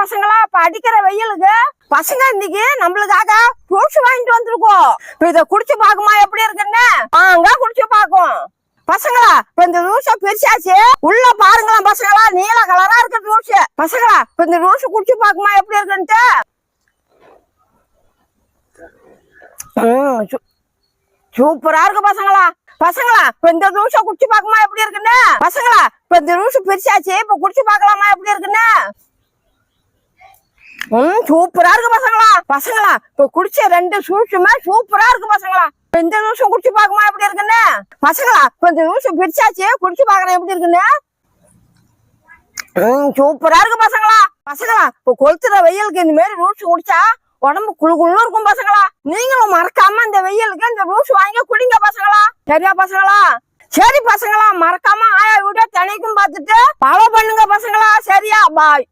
பசங்களா இப்ப அடிக்கிற வெயிலுக்கு பசங்க இன்னைக்கு நம்மளுக்காக ஃப்ரூட்ஸ் வாங்கிட்டு வந்திருக்கோம். இப்ப இத குடிச்சு பாக்குமா எப்படி இருக்குன்னு வாங்க குடிச்சு பாக்கும். பசங்களா இப்ப இந்த ஜூஸ பிரிச்சாச்சு, உள்ள பாருங்களா பசங்களா, நீல கலரா இருக்கு ஜூஸ். பசங்களா இப்ப இந்த ஜூஸ் குடிச்சு பாக்குமா எப்படி இருக்குன்ட்டு. சூப்பரா இருக்கு பசங்களா. பசங்களா இப்ப இந்த ஜூஸ குடிச்சு பாக்குமா எப்படி இருக்குன்னு. பசங்களா இப்ப இந்த ஜூஸ் பிரிச்சாச்சு, இப்ப குடிச்சு பாக்கலாமா எப்படி இருக்குன்னு. சூப்பரா இருக்கு பசங்களா. பசங்களா இப்ப குடிச்ச 2 ஜூஸுமே சூப்பரா இருக்கு பசங்களா. இந்த ஜூஸும் குடிச்சு பாக்குமா எப்படி இருக்குன்னு. பசங்களா இப்ப இந்த ஜூஸ் பிரிச்சாச்சு, குடிச்சு பாக்குறேன் எப்படி இருக்குன்னு. சூப்பரா இருக்கு பசங்களா. பசங்களா இப்ப கொளுத்துற வெயிலுக்கு இந்த மாதிரி ஜூஸ் குடிச்சா உடம்பு குழு குழுன்னு இருக்கும் பசங்களா. நீங்களும் மறக்காம இந்த வெயிலுக்கு இந்த ஜூஸ் வாங்கி குடிங்க பசங்களா. சரியா பசங்களா? சரி பசங்களா, மறக்காம ஆயா வீடியோ தினைக்கும் பார்த்துட்டு ஃபாலோ பண்ணுங்க பசங்களா. சரியா? பாய்.